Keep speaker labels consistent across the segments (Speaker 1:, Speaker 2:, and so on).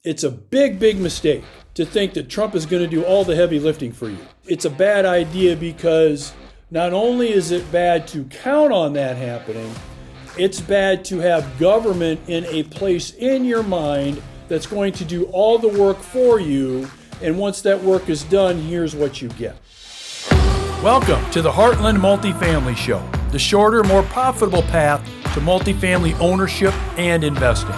Speaker 1: It's a big, big mistake to think that Trump is going to do all the heavy lifting for you. It's a bad idea because not only is it bad to count on that happening, it's bad to have government in a place in your mind that's going to do all the work for you. And once that work is done, here's what you get. Welcome to the Heartland Multifamily Show, the shorter, more profitable path to multifamily ownership and investing.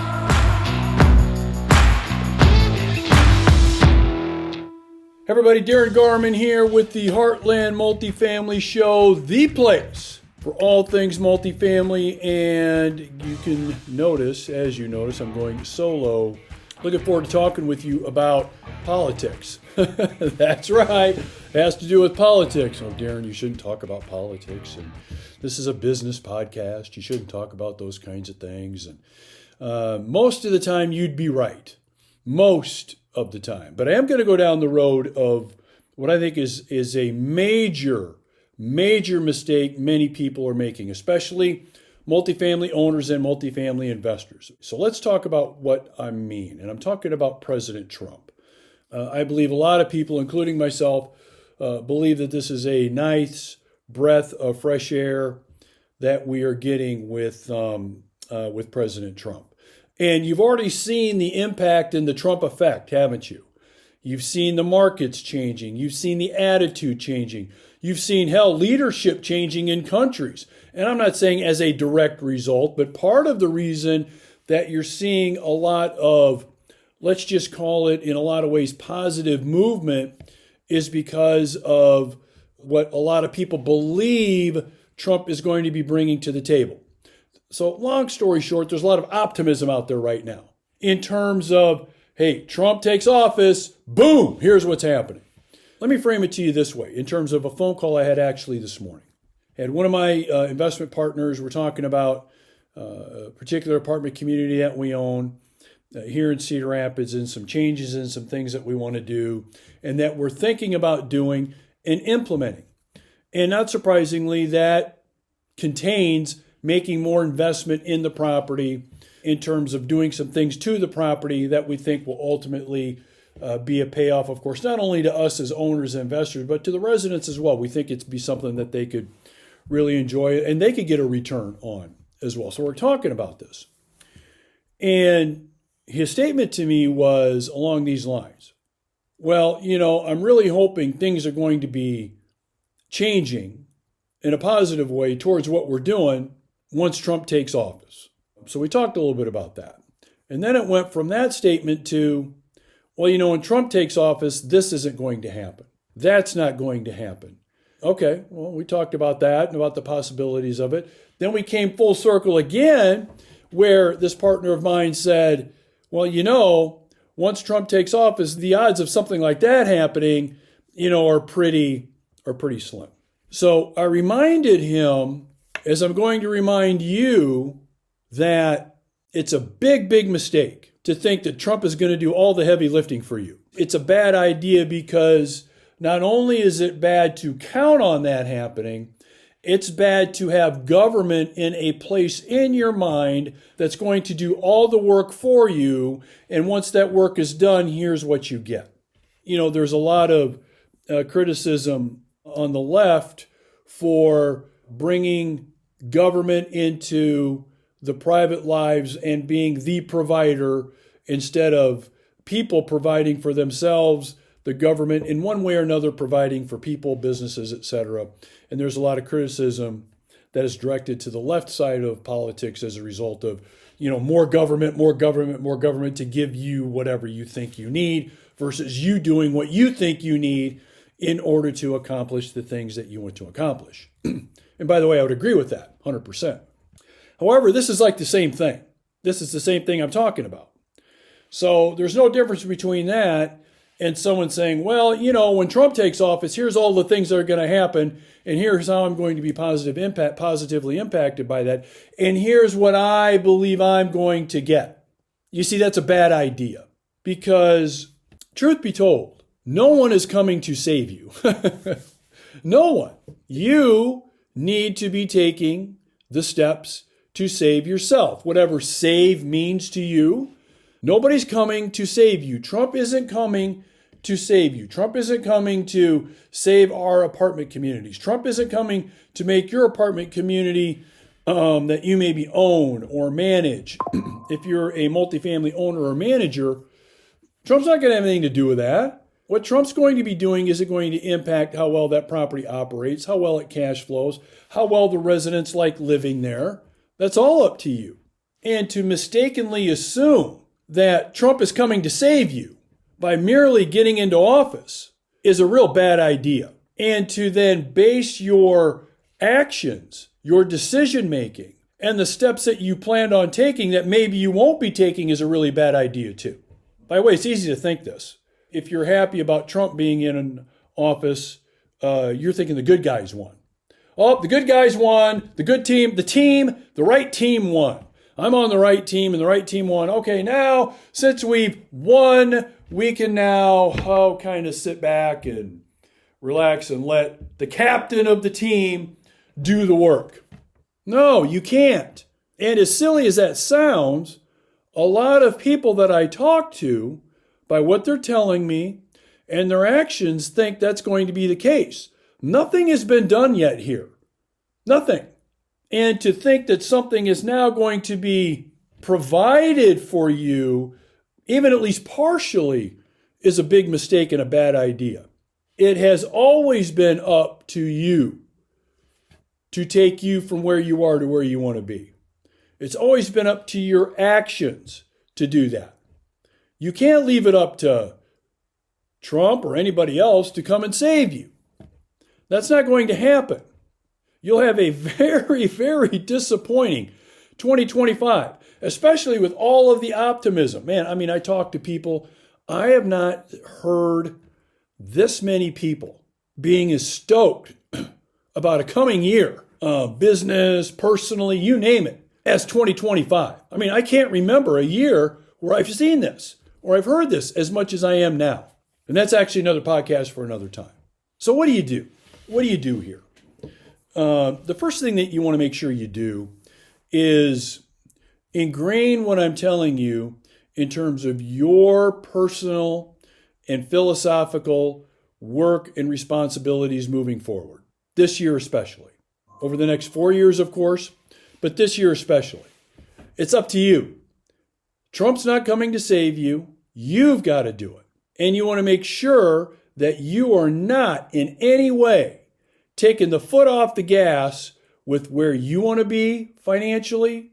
Speaker 1: Hey everybody, Darren Garman here with the Heartland Multifamily Show, the place for all things multifamily. And you can notice, as you notice, I'm going solo. Looking forward to talking with you about politics. That's right. It has to do with politics. Oh, Darren, you shouldn't talk about politics. And this is a business podcast. You shouldn't talk about those kinds of things. And most of the time, you'd be right. Most of the time. But I am going to go down the road of what I think is a major mistake many people are making, especially multifamily owners and multifamily investors. So let's talk about what I mean. And I'm talking about President Trump. I believe a lot of people, including myself, believe that this is a nice breath of fresh air that we are getting with President Trump. And you've already seen the impact and the Trump effect, haven't you? You've seen the markets changing. You've seen the attitude changing. You've seen, leadership changing in countries. And I'm not saying as a direct result, but part of the reason that you're seeing a lot of, let's just call it in a lot of ways, positive movement is because of what a lot of people believe Trump is going to be bringing to the table. So long story short, there's a lot of optimism out there right now in terms of, hey, Trump takes office, boom, here's what's happening. Let me frame it to you this way in terms of a phone call I had actually this morning. I had one of my investment partners, we're talking about a particular apartment community that we own here in Cedar Rapids and some changes and some things that we want to do and that we're thinking about doing and implementing. And not surprisingly, that contains making more investment in the property in terms of doing some things to the property that we think will ultimately be a payoff, of course, not only to us as owners and investors, but to the residents as well. We think it's be something that they could really enjoy and they could get a return on as well. So we're talking about this. And his statement to me was along these lines. Well, I'm really hoping things are going to be changing in a positive way towards what we're doing once Trump takes office. So we talked a little bit about that. And then it went from that statement to, well, when Trump takes office, this isn't going to happen. That's not going to happen. Okay, well, we talked about that and about the possibilities of it. Then we came full circle again, where this partner of mine said, well, once Trump takes office, the odds of something like that happening, are pretty slim. So I reminded him, as I'm going to remind you, that it's a big mistake to think that Trump is going to do all the heavy lifting for you. It's a bad idea because not only is it bad to count on that happening, it's bad to have government in a place in your mind that's going to do all the work for you. And once that work is done, here's what you get. There's a lot of criticism on the left for bringing government into the private lives and being the provider instead of people providing for themselves, the government in one way or another providing for people, businesses, etc. And there's a lot of criticism that is directed to the left side of politics as a result of, more government to give you whatever you think you need versus you doing what you think you need in order to accomplish the things that you want to accomplish. And by the way, I would agree with that 100%. However, this is like the same thing. This is the same thing I'm talking about. So there's no difference between that and someone saying, well, when Trump takes office, here's all the things that are going to happen, and here's how I'm going to be positively impacted by that, and here's what I believe I'm going to get. You see, that's a bad idea because, truth be told, no one is coming to save you. No one. You need to be taking the steps to save yourself. Whatever save means to you, Nobody's coming to save you. Trump isn't coming to save you. Trump isn't coming to save our apartment communities. Trump isn't coming to make your apartment community that you maybe own or manage. If you're a multifamily owner or manager, Trump's not going to have anything to do with that. What Trump's going to be doing is it going to impact how well that property operates, how well it cash flows, how well the residents like living there. That's all up to you. And to mistakenly assume that Trump is coming to save you by merely getting into office is a real bad idea. And to then base your actions, your decision making, and the steps that you planned on taking that maybe you won't be taking is a really bad idea too. By the way, it's easy to think this. If you're happy about Trump being in an office, you're thinking the good guys won. Oh, the good guys won, the good team, the right team won. I'm on the right team and the right team won. Okay, now, since we've won, we can now kind of sit back and relax and let the captain of the team do the work. No, you can't. And as silly as that sounds, a lot of people that I talk to, by what they're telling me and their actions, think that's going to be the case. Nothing has been done yet here. Nothing. And to think that something is now going to be provided for you, even at least partially, is a big mistake and a bad idea. It has always been up to you to take you from where you are to where you want to be. It's always been up to your actions to do that. You can't leave it up to Trump or anybody else to come and save you. That's not going to happen. You'll have a very, very disappointing 2025, especially with all of the optimism. Man, I mean, I talk to people. I have not heard this many people being as stoked about a coming year, business, personally, you name it, as 2025. I mean, I can't remember a year where I've seen this or I've heard this as much as I am now. And that's actually another podcast for another time. So what do you do? What do you do here? The first thing that you want to make sure you do is ingrain what I'm telling you in terms of your personal and philosophical work and responsibilities moving forward. This year especially. Over the next 4 years, of course, but this year especially. It's up to you. Trump's not coming to save you. You've got to do it. And you want to make sure that you are not in any way taking the foot off the gas with where you want to be financially,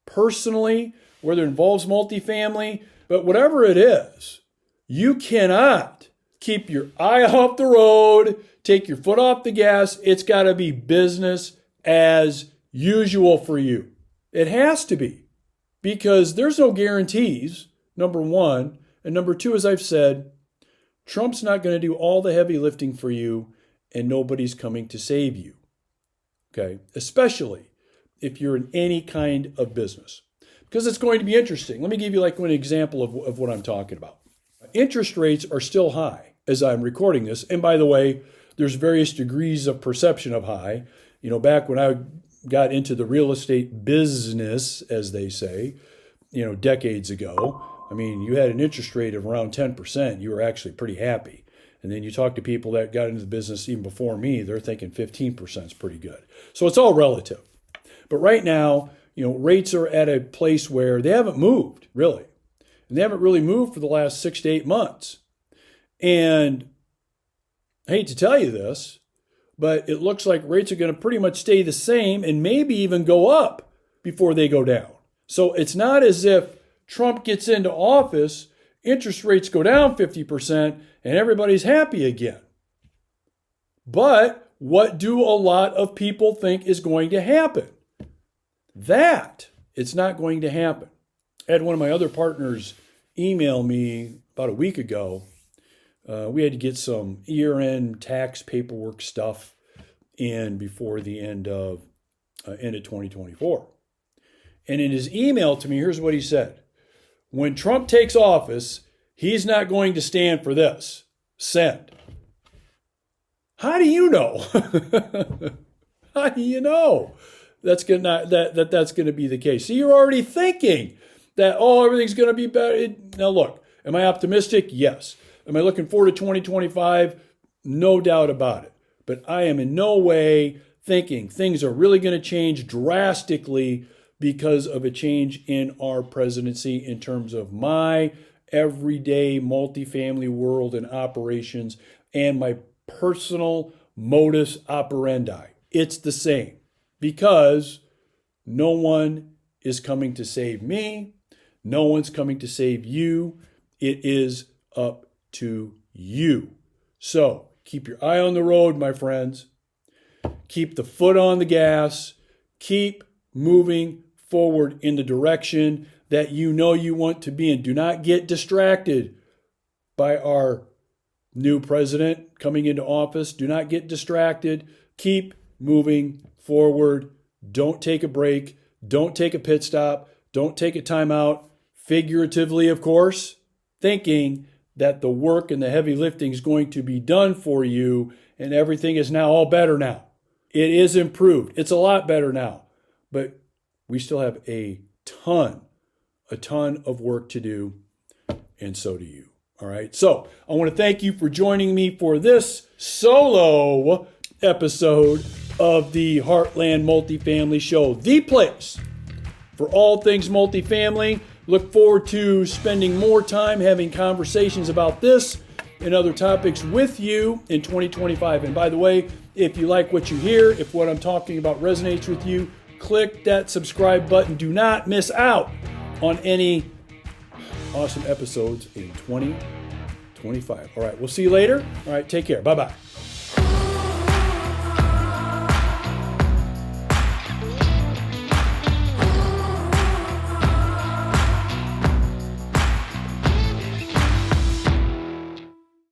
Speaker 1: personally, whether it involves multifamily, but whatever it is, you cannot keep your eye off the road, take your foot off the gas. It's got to be business as usual for you. It has to be, because there's no guarantees, number one. And number two, as I've said, Trump's not going to do all the heavy lifting for you, and nobody's coming to save you. Okay? Especially if you're in any kind of business. Because it's going to be interesting. Let me give you like one example of what I'm talking about. Interest rates are still high as I'm recording this. And by the way, there's various degrees of perception of high. You know, back when I got into the real estate business, as they say, decades ago, I mean, you had an interest rate of around 10%. You were actually pretty happy. And then you talk to people that got into the business even before me, they're thinking 15% is pretty good. So it's all relative. But right now, rates are at a place where they haven't moved, really. And they haven't really moved for the last 6 to 8 months. And I hate to tell you this, but it looks like rates are going to pretty much stay the same and maybe even go up before they go down. So it's not as if Trump gets into office, interest rates go down 50%, and everybody's happy again. But what do a lot of people think is going to happen? That it's not going to happen. I had one of my other partners email me about a week ago. We had to get some year-end tax paperwork stuff in before the end of 2024. And in his email to me, here's what he said. When Trump takes office, he's not going to stand for this. Send. How do you know? How do you know that's going to be the case? So you're already thinking that, oh, everything's going to be better. Now, look, am I optimistic? Yes. Am I looking forward to 2025? No doubt about it. But I am in no way thinking things are really going to change drastically because of a change in our presidency in terms of my everyday multifamily world and operations and my personal modus operandi. It's the same because no one is coming to save me. No one's coming to save you. It is up to you. So keep your eye on the road, my friends. Keep the foot on the gas. Keep moving forward in the direction that you know you want to be in. Do not get distracted by our new president coming into office. Do not get distracted. Keep moving forward. Don't take a break. Don't take a pit stop. Don't take a timeout. Figuratively, of course, thinking that the work and the heavy lifting is going to be done for you and everything is now all better now. It is improved. It's a lot better now. But we still have a ton of work to do, and so do you. All right. So I want to thank you for joining me for this solo episode of the Heartland Multifamily Show, the place for all things multifamily. Look forward to spending more time having conversations about this and other topics with you in 2025. And by the way, if you like what you hear, if what I'm talking about resonates with you, click that subscribe button. Do not miss out on any awesome episodes in 2025. All right, we'll see you later. All right, take care. Bye-bye.